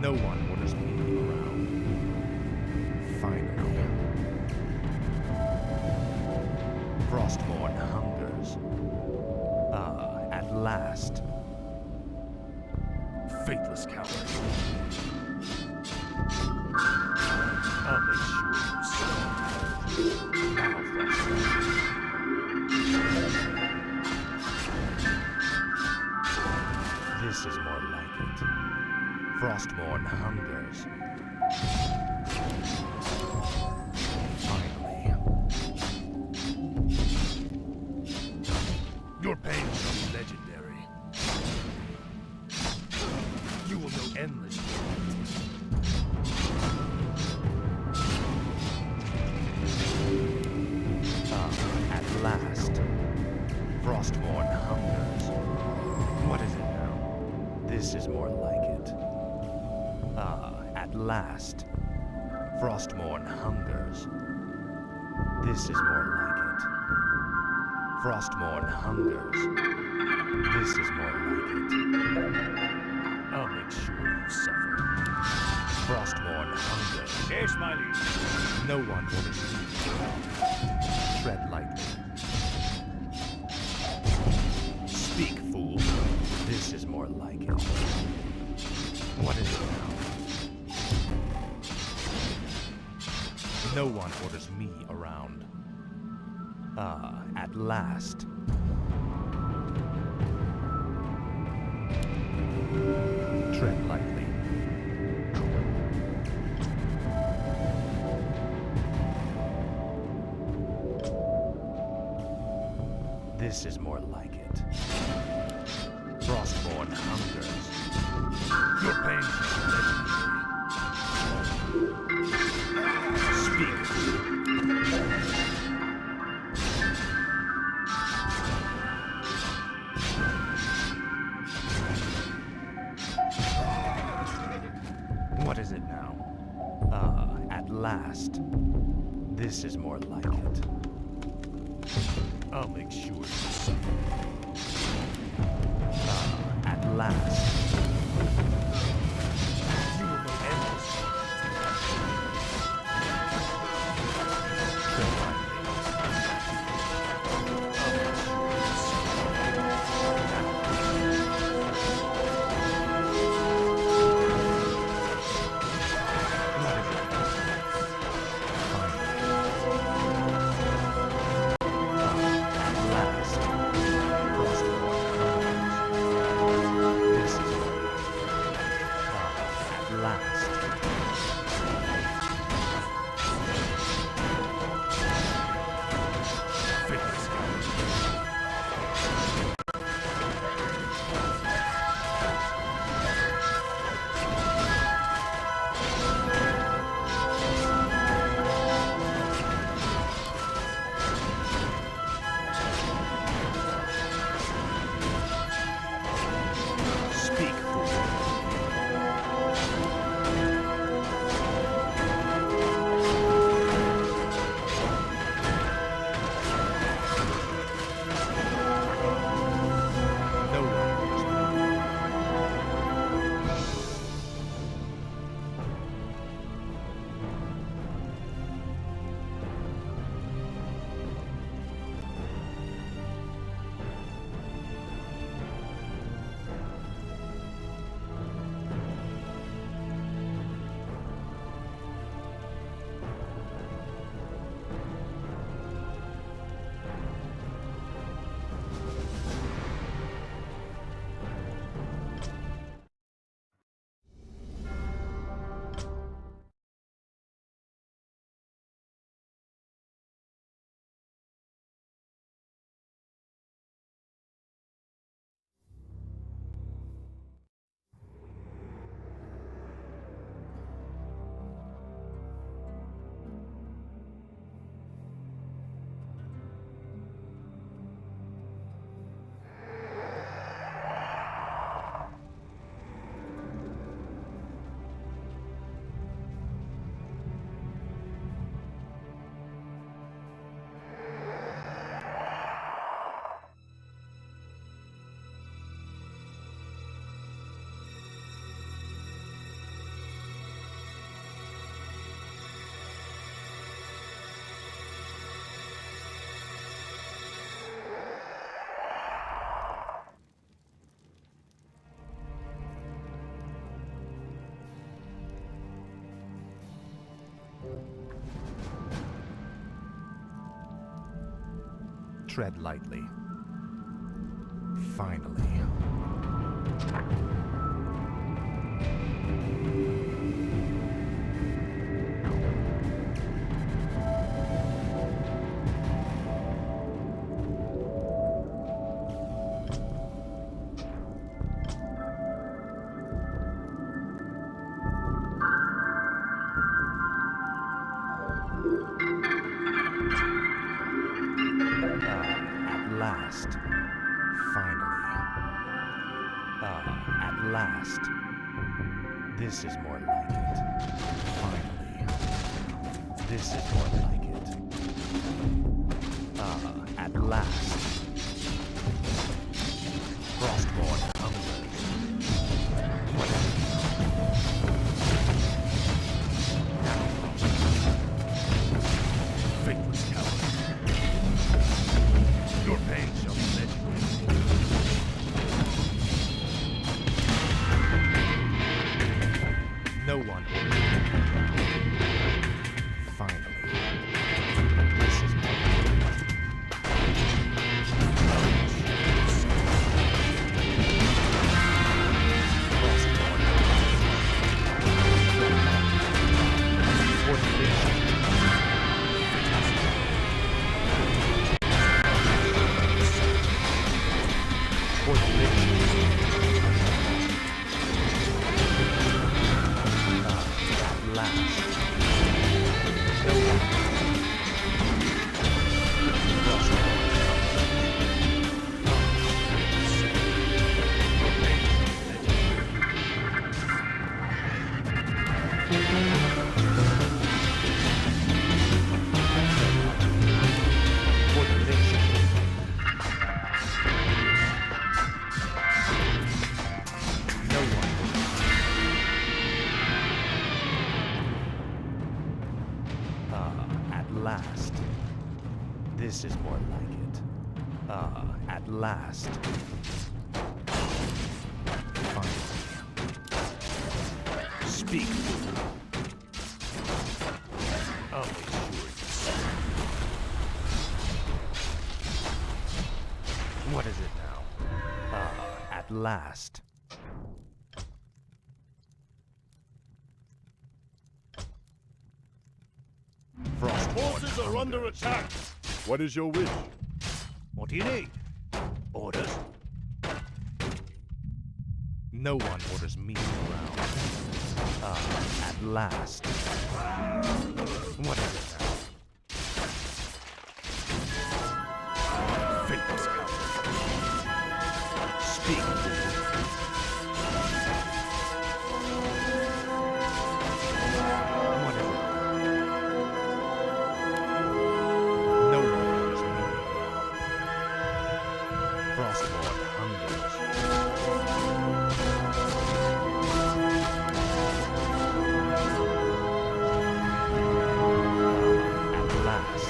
No one orders me around. Finally. Frostmourne hungers. Ah, at last. Faithless coward. I'll make sure you suffer. Now, Frostmourne. This is more like it. Frostmourne hungers. Finally. Your pain shall be legendary. You will know endless torment. Ah, at last. Frostmourne hungers. What is it now? This is more like it. Ah, at last. Frostmourne hungers. This is more like it. Frostmourne hungers. This is more like it. I'll make sure you suffer. Frostmourne hungers. Yes, my liege. No one orders you. Tread lightly. Speak, fool. This is more like it. What is it now? No one orders me around. Ah, at last. Tread lightly. This is more like it. Frostmourne hungers. Your pain shall be legendary. Speak. What is it now? Ah, at last. This is more like it. I'll make sure you suffer. Ah, at last. You will know endless Tread lightly. I'll make sure you suffer. What is it? Tread lightly. Finally. At last. Finally. At last. This is more like it. Finally. This is more like it. At last. Frostborn hungers. What is it? Faithless coward. Your pain shall be legendary. No one will. Finally. This is more like it. Frostborn. Last. This is more like it. At last. Finally. Speak. I'll make sure you see. What is it now? At last. Forces are under attack. What is your wish? What do you need? Orders? No one orders me around. At last. What is it now? Faithless coward. Speak, fool. What is it? No one orders me around. Frostborn hungers. At last.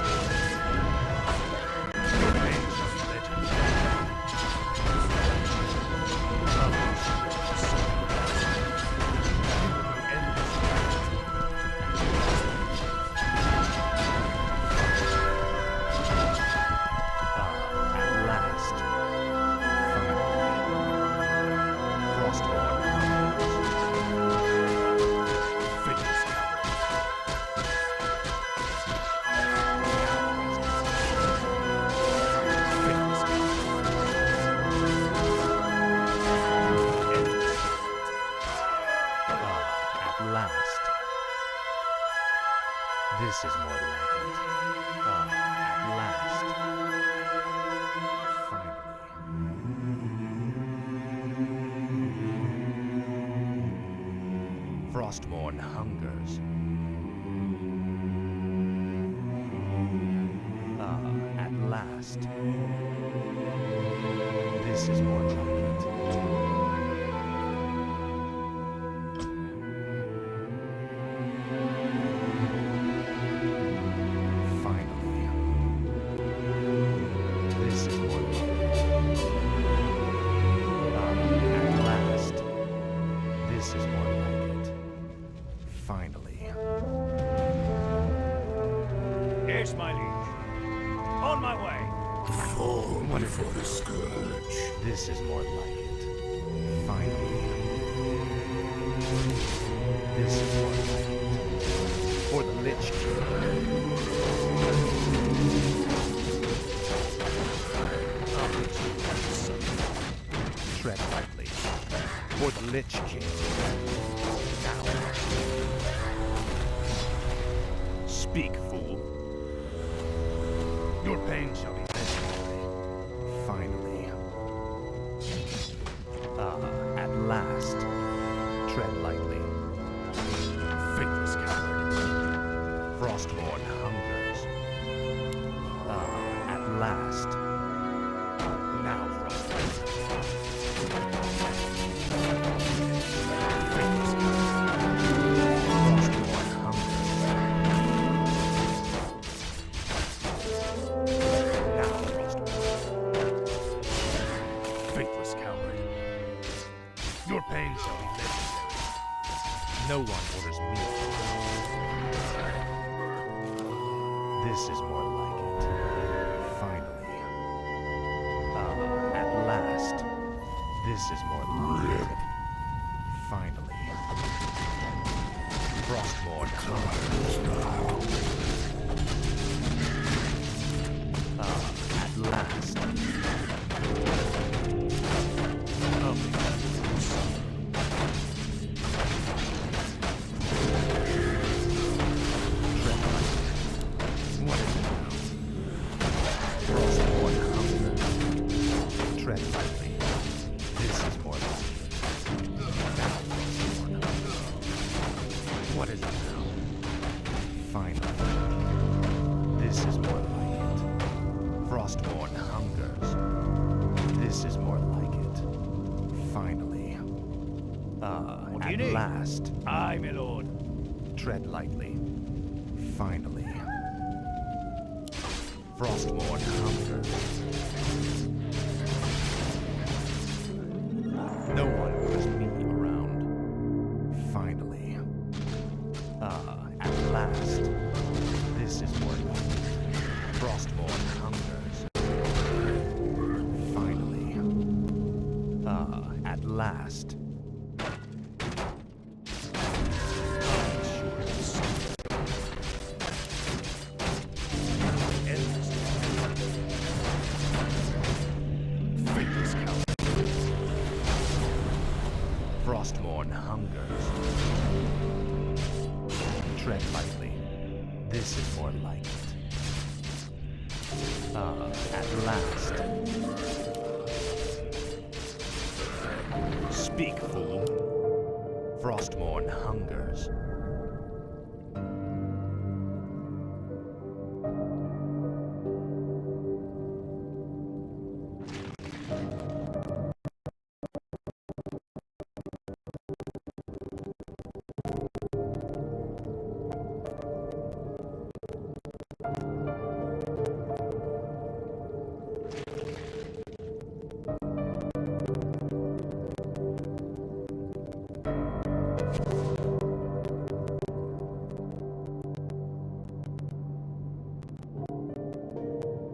Your pain shall be legendary. Others shall suffer. You will end this battle. At last. Finally. Frostborn hungers. Faithless coward. Faithless coward. End this battle. At last. This is more like it. At last. Finally. Frostborn hungers. At last. This is more like it. Finally. This is more like it. At last. This is more like it. Finally. Yes, my liege. On my way. Fall before the scourge. This is more like it. Finally. This is more like it. For the Lich King. Tread lightly. For the Lich King. Now. Speak, fool. Your pain shall be legendary. Finally. At last. Tread lightly. Faithless coward. Frostborn hungers. At last. Now, Frostborn. Faithless coward. Frostborn hungers. Now, Frostborn. Faithless coward. Your pain shall be legendary. No one orders me. This is more like it. Finally. At last. This is more like it. Finally. Frostborn hunters. At last. What is it now? Frostborn hunger. Tread lightly. This is more like it. Now, Frostborn. What is it now? Finally. This is more like it. Frostborn hungers. This is more like it. Finally. At last. Aye, my lord. Tread lightly. Finally. Frostborn hungers. No one orders me around. Finally. At last. This is more like it. Frostborn hungers. Finally. At last. Frostborn hungers. Tread lightly. This is more like it. At last. Speak, fool. Frostborn hungers.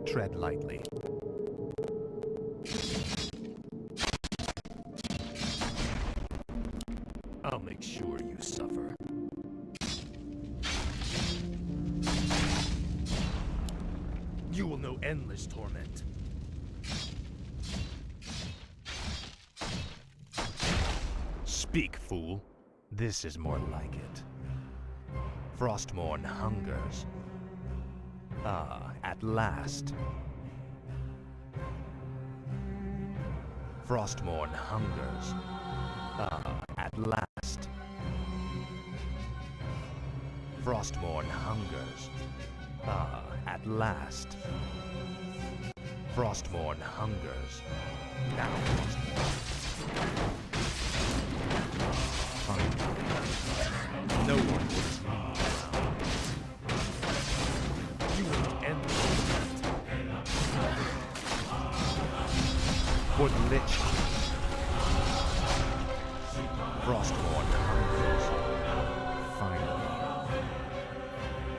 Tread lightly. I'll make sure you suffer. You will know endless torment. Speak, fool. This is more like it. Frostborn hungers. At last. Frostborn hungers. At last. Frostborn hungers. At last. Frostborn hungers. Now, Frostborn. Finally. No one wants me around. You will end this. For the Lich King. Frostborn hungers. Finally.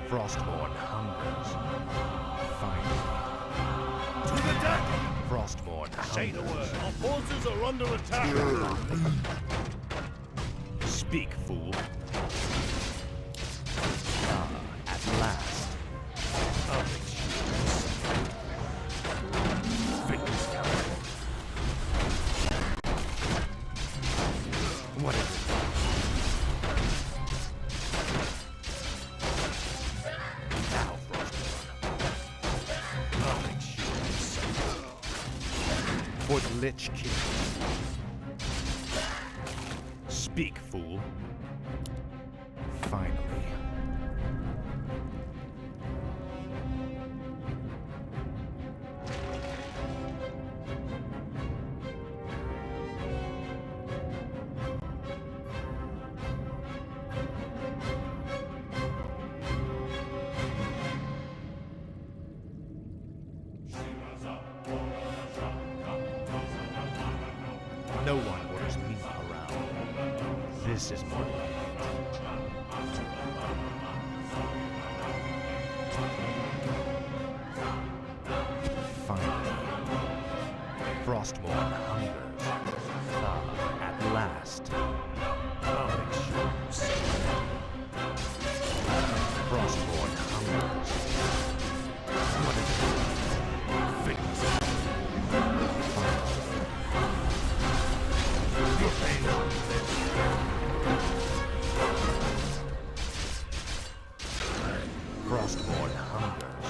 Frostborn hungers. Finally. To the Say the word. Our forces are under attack. Speak, fool. At last. I'll make Fingers down. What is it? Now, Frostborn. I'll make for the Lich King. Speak, fool. Finally. No one orders me around. This is more like it. Finally. Frostborn hungers. At last. I'll make sure you see. Frostborn hungers. What is it? Fingers. Frostborn hungers.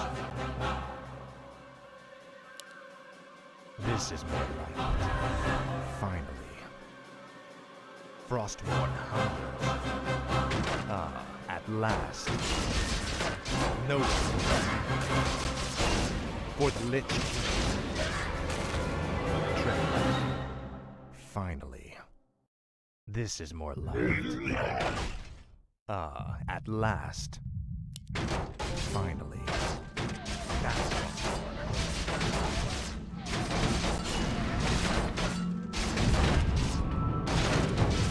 This is more like it. Finally. Frostborn hungers. At last. No one. For the Lich King. Finally. This is more like it. At last. Finally. That's what's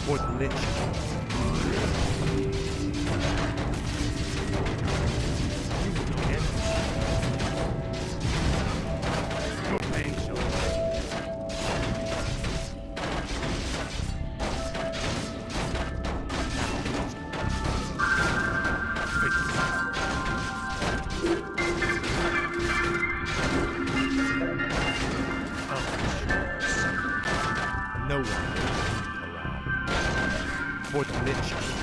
for the Lich King. You will get your pain shall no one around for the Lich King.